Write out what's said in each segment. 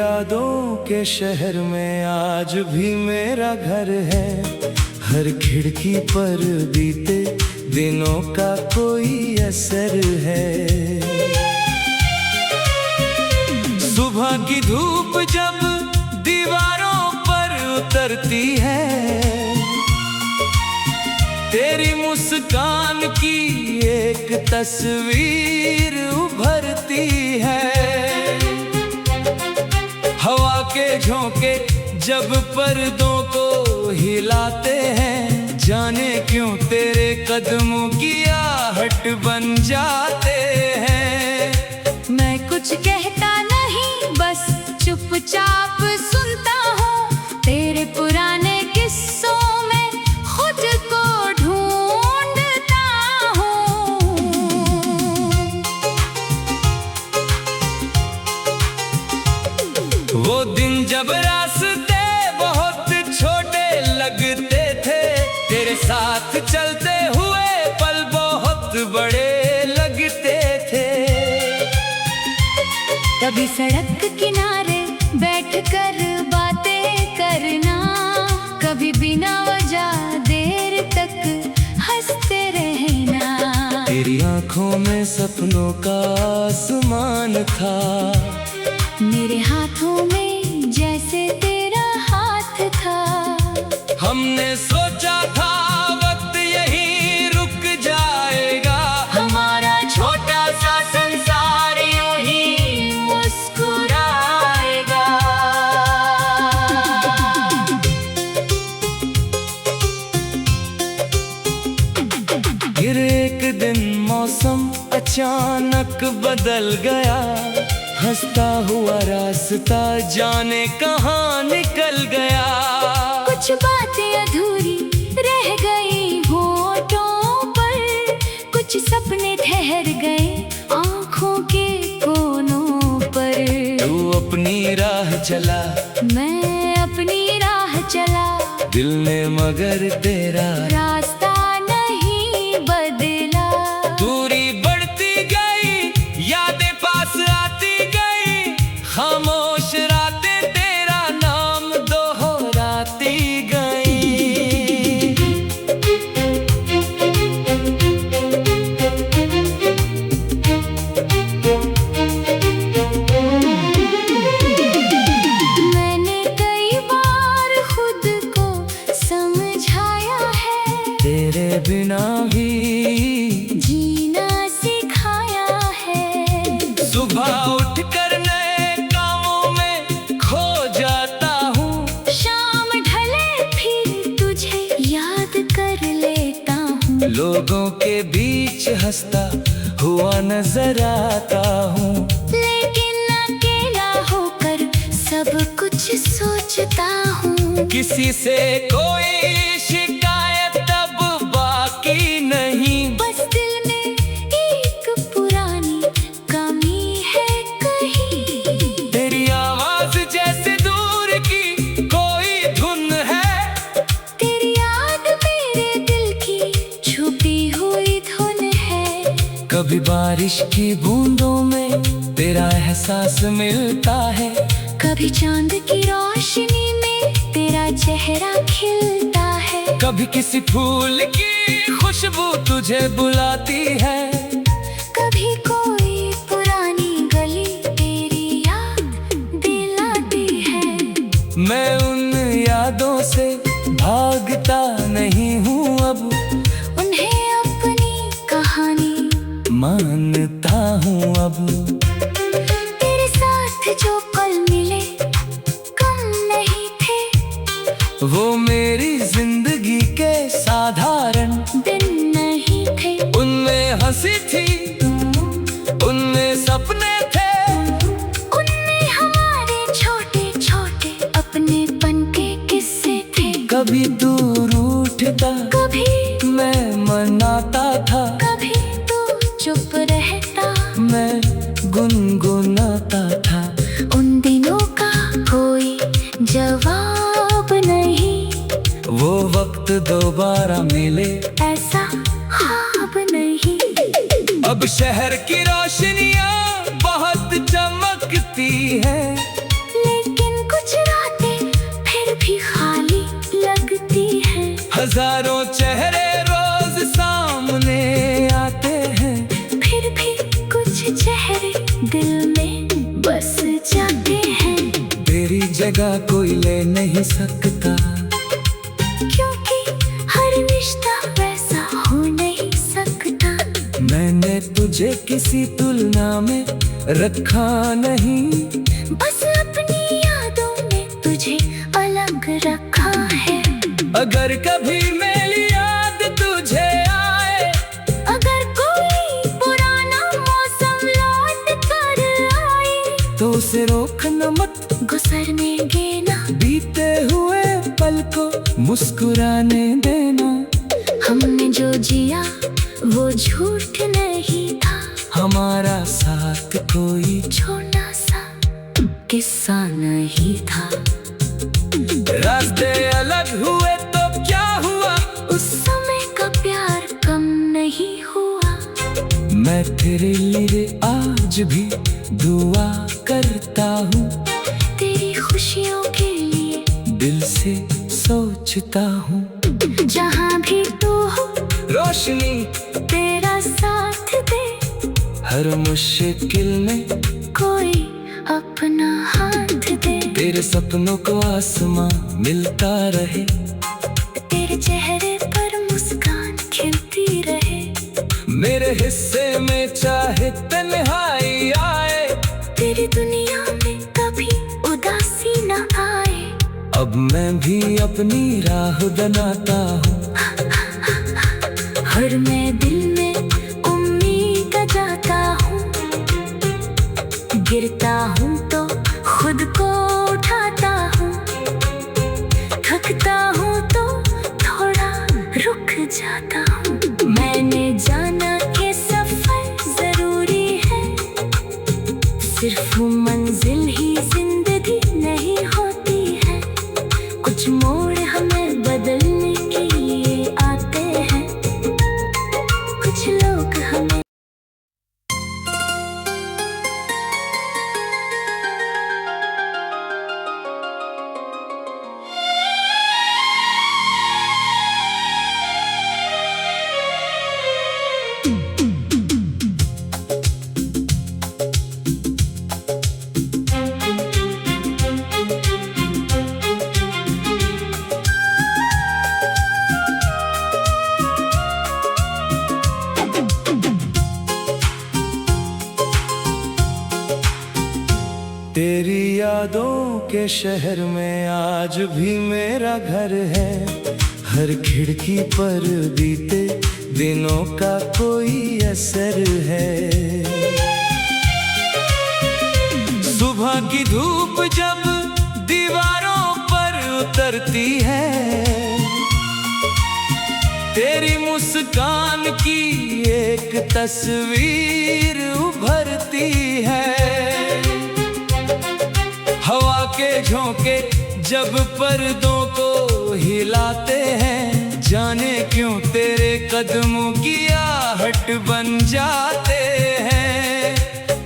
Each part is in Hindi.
यादों के शहर में आज भी मेरा घर है। हर खिड़की पर बीते दिनों का कोई असर है। सुबह की धूप जब दीवारों पर उतरती है, तेरी मुस्कान की एक तस्वीर उभरती है। हवा के झोंके जब पर्दों को हिलाते हैं, जाने क्यों तेरे कदमों की आहट बन जाते हैं। मैं कुछ कहता नहीं, बस चुपचाप सुनता हूँ। तेरे पुराने किस्सों में खुद को ढूंढता हूँ। वो दिन जब रास्ते बहुत छोटे लगते थे, तेरे साथ चलते हुए पल बहुत बड़े लगते थे। कभी सड़क किनारे बैठकर बातें करना, कभी बिना वजह देर तक हंसते रहना। तेरी आंखों में सपनों का आसमान था, मेरे हाथों में जैसे तेरा हाथ था। हमने सोचा था वक्त यहीं रुक जाएगा, हमारा छोटा सा संसार यूं ही मुस्कुराएगा। फिर एक दिन मौसम अचानक बदल गया, हंसता हुआ रास्ता जाने कहाँ निकल गया। कुछ बातें अधूरी रह गई होठों पर, कुछ सपने ठहर गए आँखों के कोनों पर। तू अपनी राह चला, मैं अपनी राह चला, दिल ने मगर तेरा रास्ता नहीं बदला। दूरी बढ़ती गई, यादें पास आती गई, खामोश रातें तेरा नाम दोहराती गई। मैंने कई बार खुद को समझाया है, तेरे बिना भी जीना सिखाया है। सुबह उठकर नए कामों में खो जाता हूँ, शाम ढले फिर तुझे याद कर लेता हूँ। लोगों के बीच हंसता हुआ नजर आता हूँ, लेकिन अकेला होकर सब कुछ सोचता हूँ। किसी से कोई शिकायत अब बाकी नहीं, बस दिल में एक पुरानी कमी है कहीं। तेरी आवाज जैसे दूर की कोई धुन है, तेरी याद मेरे दिल की छुपी हुई धुन है। कभी बारिश की बूंदों में तेरा एहसास मिलता है, कभी चांद की रोशनी में तेरा चेहरा खिलता है। कभी किसी फूल की खुशबू तुझे बुलाती है, कभी कोई पुरानी गली तेरी याद दिलाती है। मैं उन यादों से भागता नहीं हूँ अब, उन्हें अपनी कहानी मानता हूँ अब। तेरे साथ जो पल मिले कम नहीं थे, वो मेरी जिंदगी के साधारण दिन नहीं थे। उनमें हंसी थी, उनमें सपने थे, उनमें हमारे छोटे छोटे अपनेपन के किस्से थे। कभी दूर उठता, कभी मैं मनाता था, कभी तू चुप रहता, मैं गुनगुनाता था। उन दिनों का कोई जवाब नहीं, वो वक्त दोबारा मिले ऐसा ख्वाब नहीं। अब शहर की रोशनियां बहुत चमकती है, लेकिन हजारों चेहरे रोज सामने आते हैं, फिर भी कुछ चेहरे दिल में बस जाते हैं। तेरी जगह कोई ले नहीं सकता, क्योंकि हर रिश्ता वैसा हो नहीं सकता। मैंने तुझे किसी तुलना में रखा नहीं, बस अपनी यादों में तुझे अलग रखा है। अगर कभी मेरी याद तुझे आए, अगर कोई पुराना मौसम लौट कर आए, तो उसे रोकना मत, गुजरने देना। बीते हुए पल को मुस्कुराने देना। हमने जो जिया वो झूठ नहीं था, हमारा साथ कोई छोटा सा किस्सा नहीं था। रास्ते अलग हुए तो क्या हुआ, उस समय का प्यार कम नहीं हुआ। मैं तेरे लिए आज भी दुआ करता हूँ, तेरी खुशियों के लिए दिल से सोचता हूँ। जहाँ भी तू हो रोशनी तेरा साथ दे, हर मुश्किल में कोई अपना हाथ दे। तेरे सपनों को आसमां मिलता रहे, तेरे चेहरे पर मुस्कान खिलती रहे। मेरे हिस्से में चाहे तन्हाई आए, तेरी दुनिया में कभी उदासी न आए। अब मैं भी अपनी राह बनाता हूँ, हर मैं दिल में उम्मीद जाता हूँ। गिरता हूँ तो खुद को उठाता हूँ, थकता हूँ तो थोड़ा रुक जाता हूँ। मैंने जाना कि सफर जरूरी है, सिर्फ मंजिल ही जिंदगी नहीं होती है। कुछ मोड़ हमें बदलने के लिए आते हैं, कुछ लोग हमें तेरी यादों के शहर में आज भी मेरा घर है। हर खिड़की पर बीते दिनों का कोई असर है। सुबह की धूप जब दीवारों पर उतरती है, तेरी मुस्कान की एक तस्वीर उभरती है। हवा के झोंके जब पर्दों को हिलाते हैं, जाने क्यों तेरे कदमों की आहट बन जाते हैं।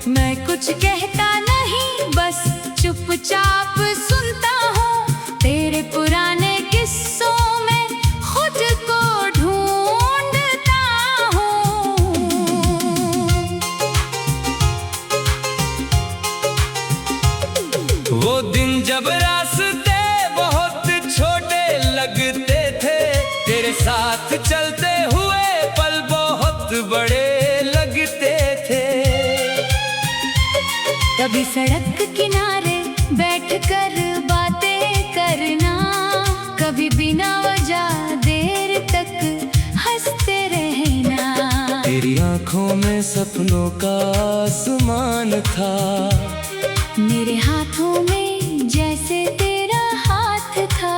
मैं कुछ कहता नहीं, बस चुपचाप सुनता हूँ। तेरे पुराने किस्सों में खुद को ढूंढता हूँ। वो दिन जब रास्ते बहुत छोटे लगते थे, तेरे साथ चलते हुए पल बहुत बड़े लगते थे। कभी सड़क किनारे बैठकर बातें करना, कभी बिना वजह देर तक हंसते रहना। तेरी आंखों में सपनों का आसमान था, मेरे हाथों में जैसे तेरा हाथ था।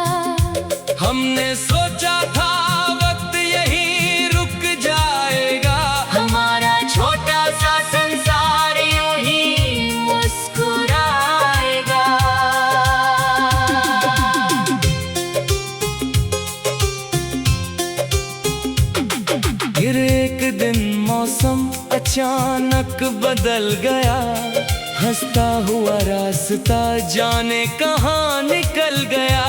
हमने सोचा था वक्त यहीं रुक जाएगा, हमारा छोटा सा संसार यूं ही मुस्कुराएगा। फिर एक दिन मौसम अचानक बदल गया, हंसता हुआ रास्ता जाने कहाँ निकल गया।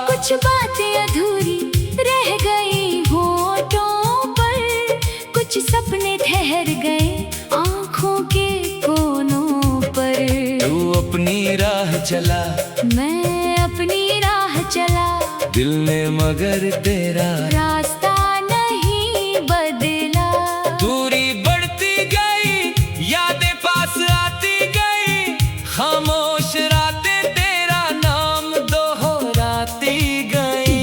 कुछ बातें अधूरी रह रह गई होठों पर, कुछ सपने ठहर गए आँखों के कोनों पर। तू अपनी राह चला, मैं अपनी राह चला, दिल ने मगर तेरा रास्ता नहीं बदला। दूरी बढ़ती गई, यादें पास आती गई, खामोश रातें तेरा नाम दोहराती गई।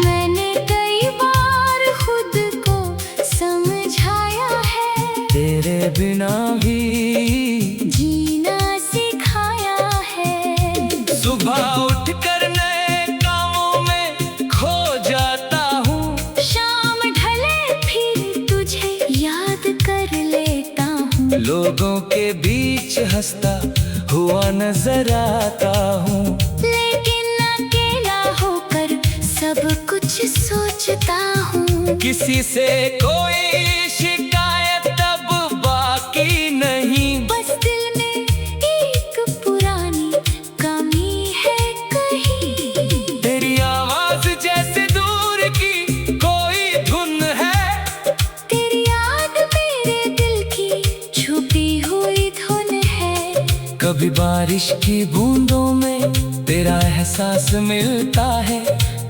मैंने कई बार खुद को समझाया है, तेरे बिना भी जीना सिखाया है। सुबह उठकर नए कामों में खो जाता हूँ, शाम ढले फिर तुझे याद कर लेता हूँ। लोगों के बीच हंसता हुआ नजर आता हूँ, लेकिन अकेला होकर सब कुछ सोचता हूँ। किसी से कोई शिकायत अब बाकी नहीं, बस दिल में एक पुरानी कमी है कहीं। तेरी आवाज जैसे दूर की कोई धुन है, तेरी याद मेरे दिल की छुपी हुई धुन है। कभी बारिश की बूंदों में तेरा एहसास मिलता है,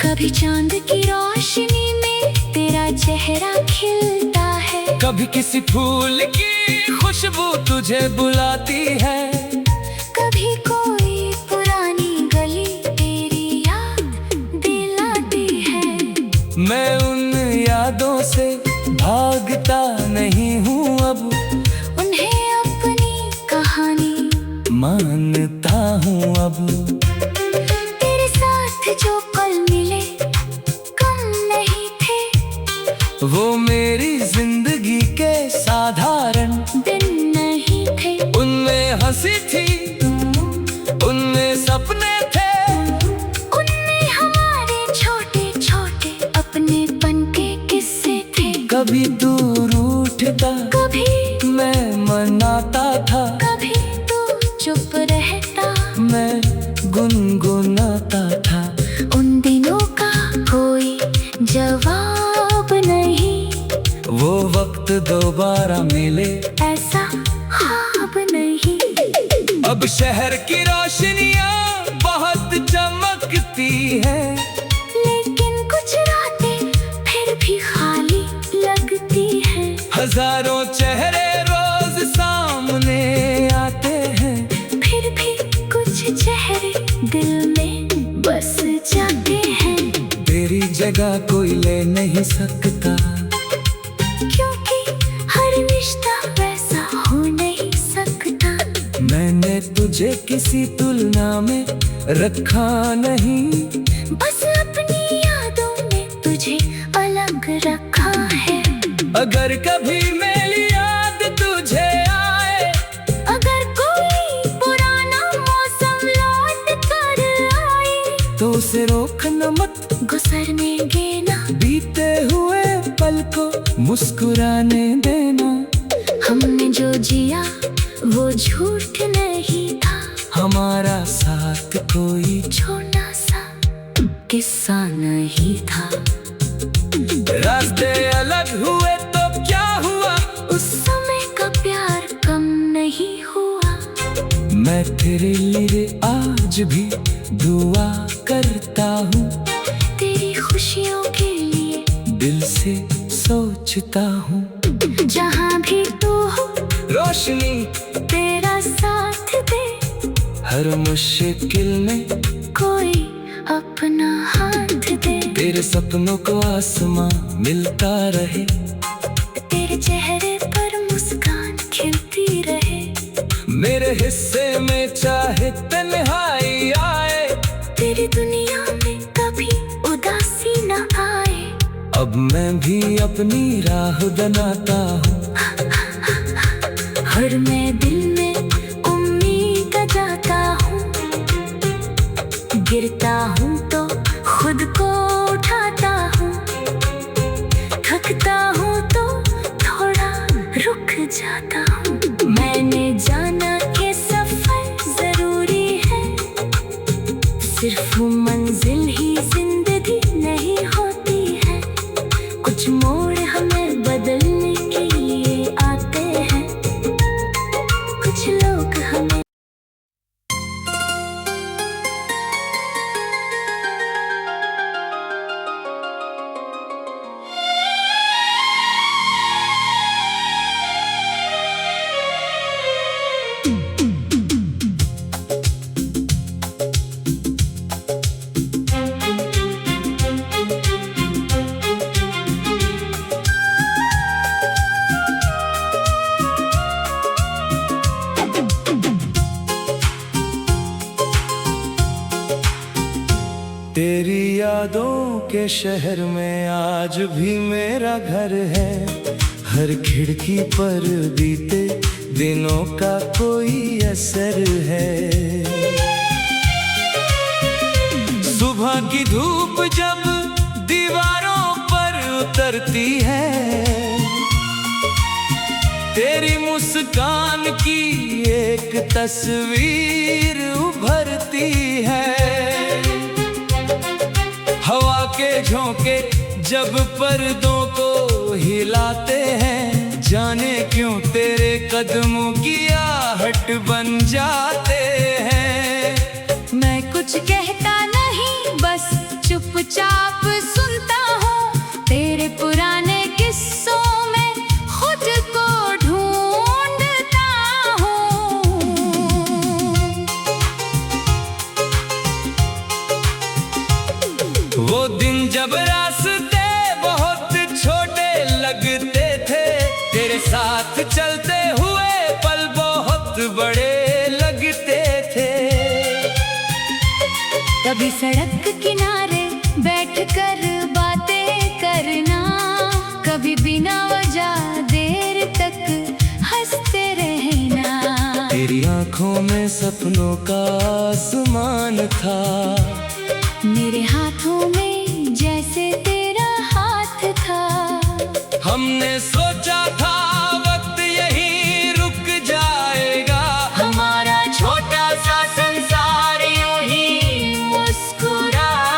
कभी चांद की रोशनी में तेरा चेहरा खिलता है। कभी किसी फूल की खुशबू तुझे बुलाती है, कभी कोई पुरानी गली तेरी याद दिलाती है। मैं उन यादों से भागता नहीं हूँ अब, उन्हें अपनी कहानी मानता हूँ अब। तेरे साथ जो पल मिले कम नहीं थे, वो मेरी जिंदगी के साधारण दिन नहीं थे। उनमें हंसी थी, उनमें सपने थे, उनमें हमारे छोटे छोटे अपनेपन के किस्से थे। कभी दूर उठता, कभी मैं मनाता था, कभी तू चुप रहता, मैं गुनगुनाता था। उन दिनों का कोई जवाब नहीं, वो वक्त दोबारा मिले ऐसा ख्वाब नहीं। अब शहर की रोशनियां बहुत चमकती हैं, लेकिन कुछ रातें फिर भी खाली लगती हैं। हजारों चेहरे रोज सामने आते हैं, फिर भी कुछ चेहरे दिल में बस जाते हैं। तेरी जगह कोई ले नहीं सकता, क्योंकि हर रिश्ता वैसा हो नहीं सकता। मैंने तुझे किसी तुलना में रखा नहीं, बस अपनी यादों में तुझे अलग रखा है। अगर कभी मेरी याद तुझे आए, अगर कोई पुराना मौसम लौट कर आए, तो उसे रोकना मत, गुजरने देना, बीते हुए पल को मुस्कुराने देना। हमने जो जिया वो झूठ नहीं था, हमारा साथ कोई छोटा सा किस्सा नहीं था। रास्ते अलग हुए तो क्या हुआ, उस समय का प्यार कम नहीं हुआ। मैं तेरे लिए आज भी दुआ करता हूँ, तेरी खुशियों के लिए दिल से सोचता हूँ। जहाँ भी तू हो रोशनी तेरा साथ दे, हर मुश्किल में कोई अपना हाथ दे। तेरे सपनों को आसमां मिलता रहे, तेरे चेहरे पर मुस्कान खिलती रहे। मेरे हिस्से में चाहे तन्हाई आए, तेरी दुनिया में कभी उदासी न आए। अब मैं भी अपनी राह बनाता हूँ, हर मैं दिल में उम्मीद जाता हूँ। गिरता हूँ तो खुद को उठाता हूँ, थकता हूँ तो थोड़ा जाता हूँ। मैंने जाना कि सफर जरूरी है, सिर्फ मंजिल ही जिंदगी नहीं होती है। कुछ मोड़ हमें बदलने के लिए आते हैं, कुछ लोग हमें तेरी यादों के शहर में आज भी मेरा घर है। हर खिड़की पर बीते दिनों का कोई असर है। सुबह की धूप जब दीवारों पर उतरती है, तेरी मुस्कान की एक तस्वीर उभरती है। हवा के झोंके जब पर्दों को हिलाते हैं, जाने क्यों तेरे कदमों की आहट बन जाते हैं। मैं कुछ कहता नहीं, बस चुपचाप सुनता हूँ। तेरे पुराने किस्सों में खुद को ढूंढता हूँ। वो दिन जब रास्ते बहुत छोटे लगते थे, तेरे साथ चलते हुए पल बहुत बड़े लगते थे। कभी सड़क किनारे बैठकर बातें करना, कभी बिना वजह देर तक हंसते रहना। तेरी आंखों में सपनों का आसमान था, मेरे हाथों में जैसे तेरा हाथ था। हमने सोचा था वक्त यहीं रुक जाएगा, हमारा छोटा सा संसार यूं ही मुस्कुराएगा।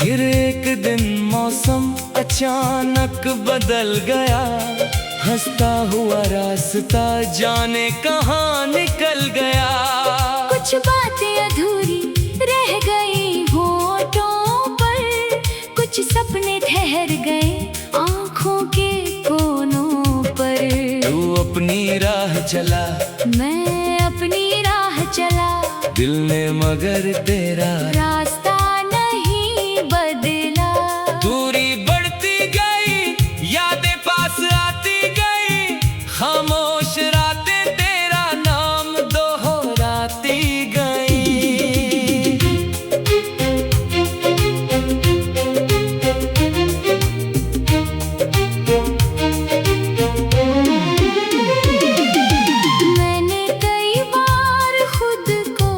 फिर एक दिन मौसम अचानक बदल गया, हंसता हुआ रास्ता जाने कहाँ निकल गया। कुछ बातें अधूरी रह गई होठों पर, कुछ सपने ठहर गए आँखों के कोनों पर। तू अपनी राह चला, मैं अपनी राह चला, दिल ने मगर तेरा रास्ता नहीं बदला। दूरी बढ़ती गई, यादें पास आती गई, खामोश रातें तेरा नाम दोहराती गई। मैंने कई बार खुद को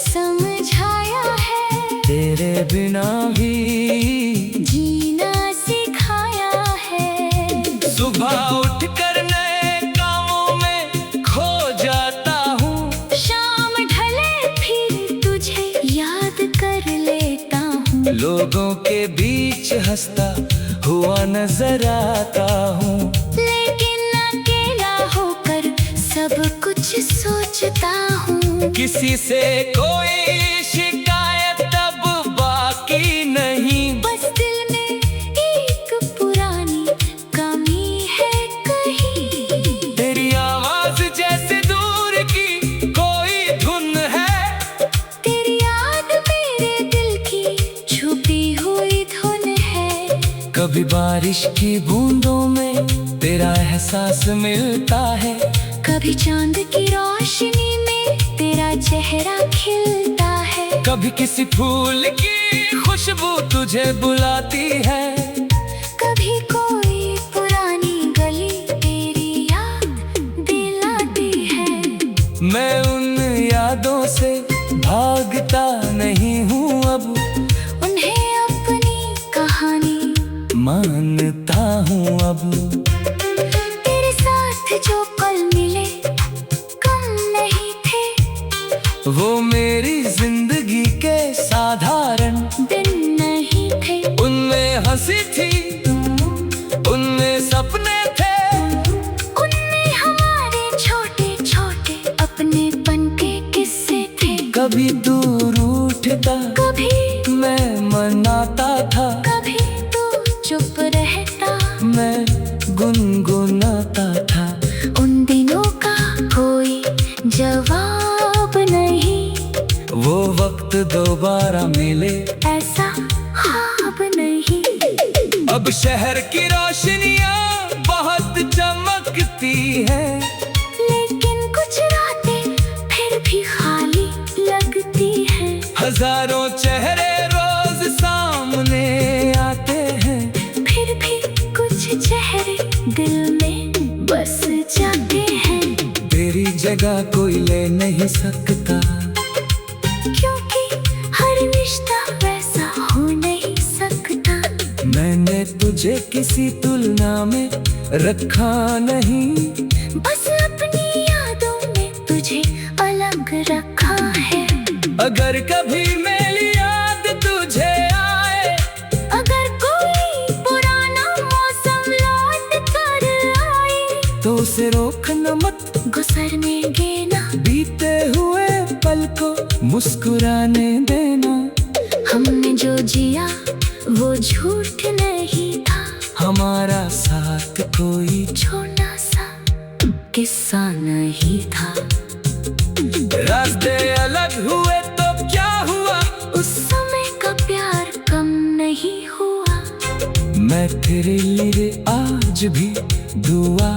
समझाया है, तेरे बिना भी जीना सिखाया है। सुबह उठकर नए कामों में खो जाता हूँ, शाम ढले फिर तुझे याद कर लेता हूँ। लोगों के बीच हंसता हुआ नजर आता हूँ, लेकिन अकेला होकर सब कुछ सोचता हूँ। किसी से कोई शिकायत अब बाकी नहीं, बस दिल में एक पुरानी कमी है कहीं। तेरी आवाज जैसे दूर की कोई धुन है, तेरी याद मेरे दिल की छुपी हुई धुन है। कभी बारिश की बूंदों में तेरा एहसास मिलता है, कभी चांद की रोशनी में तेरा चेहरा खिलता है। कभी किसी फूल की खुशबू तुझे बुलाती है, कभी कोई पुरानी गली तेरी याद दिलाती है। मैं उन यादों से भागता नहीं हूँ अब, अब। तेरे साथ जो पल मिले कम नहीं थे, वो मेरी जिंदगी के साधारण दिन नहीं थे। उनमें हंसी थी, उनमें सपने थे, उनमें हमारे छोटे छोटे अपनेपन के किस्से थे। कभी दूर उठता, कभी मैं मनाता था, कभी तू चुप रहता, मैं गुनगुनाता था। उन दिनों का कोई जवाब नहीं, वो वक्त दोबारा मिले ऐसा ख्वाब नहीं। अब शहर की रोशनियां बहुत चमकती हैं, लेकिन कुछ रातें फिर भी खाली लगती हैं। हजारों चेहरे रोज सामने आते हैं, फिर भी कुछ चेहरे दिल में बस जाते हैं। तेरी जगह कोई ले नहीं सकता, क्योंकि हर रिश्ता वैसा हो नहीं सकता। मैंने तुझे किसी तुलना में रखा नहीं, बस अपनी यादों में तुझे अलग रखा है। अगर कभी मेरी याद तुझे आए, अगर कोई पुराना मौसम लौट कर आए, तो उसे रोकना मत, गुजरने देना, बीते हुए पल को मुस्कुराने देना। हमने जो जिया वो झूठ नहीं था, हमारा साथ कोई छोटा सा किस्सा नहीं था। रास्ते अलग हुए तो क्या हुआ, उस समय का प्यार कम नहीं हुआ। मैं तेरे लिए आज भी दुआ